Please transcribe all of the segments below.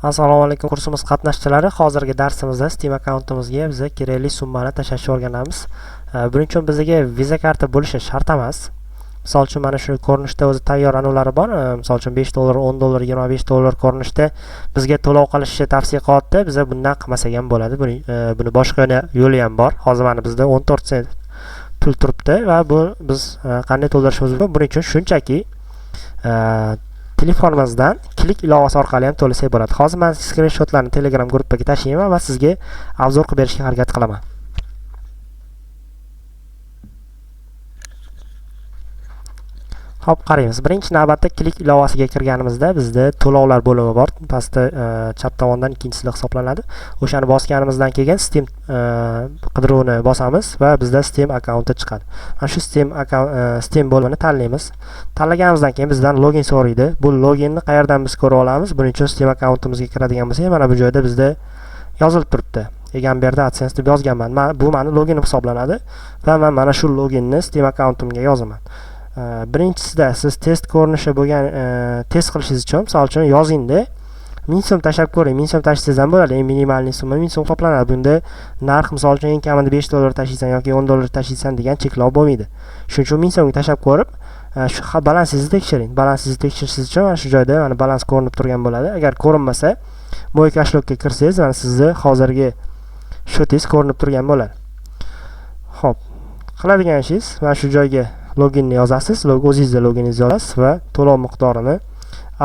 Assalomu alaykum kursimiz qatnashchilari. Hozirgi darsimizda Steam akkauntimizga biz kerakli summani tashlashni o'rganamiz. Buning uchun bizga Visa karta bo'lishi shart emas. Misol uchun mana shu ko'rinishda o'zi tayyor anulari bor. Misol uchun $5, $10, $25 ko'rinishda bizga to'lov qilishni tavsiya qilyapti. Biz bundan qilmasak ham bo'ladi. Buni boshqa yo'li ham bor. Hozir mana bizda 14 sent pul turibdi va bu biz qanday to'ldirishimiz mumkin? Buning uchun shunchaki telefonimizdan klik ilovasi orqali ham to'lasak bo'ladi. Hozir men skrinshotlarni Telegram gruppaga tashlayman va sizga obzor qilib berishga harakat qilaman. Hop, qaraymiz. Birinchi navbatda klik ilovasiga kirganimizda bizda to'lovlar bo'limi bor. Pastda chap tomondan ikkinchisida hisoblanadi. O'shani bosganimizdan keyin Steam qidiruvini bosamiz va bizda Steam akkaunti chiqadi. Mana shu Steam bo'limini tanlaymiz. Tanlaganimizdan keyin bizdan login so'raydi. Bu loginni qayerdan biz ko'ra olamiz? Buning uchun Steam akkauntimizga kiradigan bo'lsak, mana bu joyda bizda yozilib turibdi. Egamberda AdSense deb yozganman. Bu meni loginim hisoblanadi va men mana shu loginni Steam akkauntimga yozaman. Birinchisida siz test ko'rinishi bo'lgan test qilishingiz uchun, misol uchun yozingda 1000 so'm tashlab ko'ring. 1000 so'm tashlasangiz ham bo'ladi. Eng minimalniy summa 1000 so'm hisoblanadi. Bunda narx misol uchun eng kamida $5 tashlaysan yoki $10 tashlaysan degan cheklov bo'lmaydi. Shuning uchun 1000 so'mga tashlab ko'rib, shu balansingizni tekshiring. Balansingizni tekshirishingiz uchun mana shu joyda mana balans ko'rinib turgan bo'ladi. Agar ko'rinmasa, Mo'y kashlokka kirsangiz, mana sizni hozirgi shotingiz ko'rinib turgan bo'ladi. Xo'p, qiladigan ishingiz mana shu joyga loginni yozasiz, o'zingizda loginingizni yozasiz va to'lov miqdorini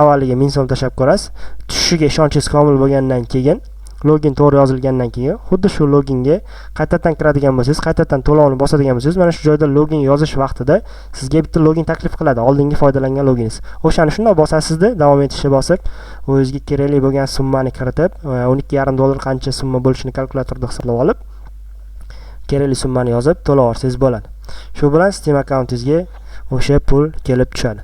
avvaliga 1000 so'm tashlab ko'rasiz. Tushishiga ishonchingiz komil bo'lgandan keyin, login to'g'ri yozilgandan keyin, xuddi shu loginga qaytadan kiradigan bo'lsangiz, qaytadan to'lovni bosadigan bo'lsangiz, mana shu joyda login yozish vaqtida sizga bitta login taklif qiladi, oldingi foydalangan loginingiz. O'shani shunday bosasizda, davom etishni bosib, o'zingizga kerakli bo'lgan summani kiritib, $12,5 qancha summa bo'lishini kalkulyatorda hisoblab olib, kerakli summani yozib to'lab olsangiz bo'ladi. Shu bilan Steam akkauntingizga o'sha pul kelib tushadi.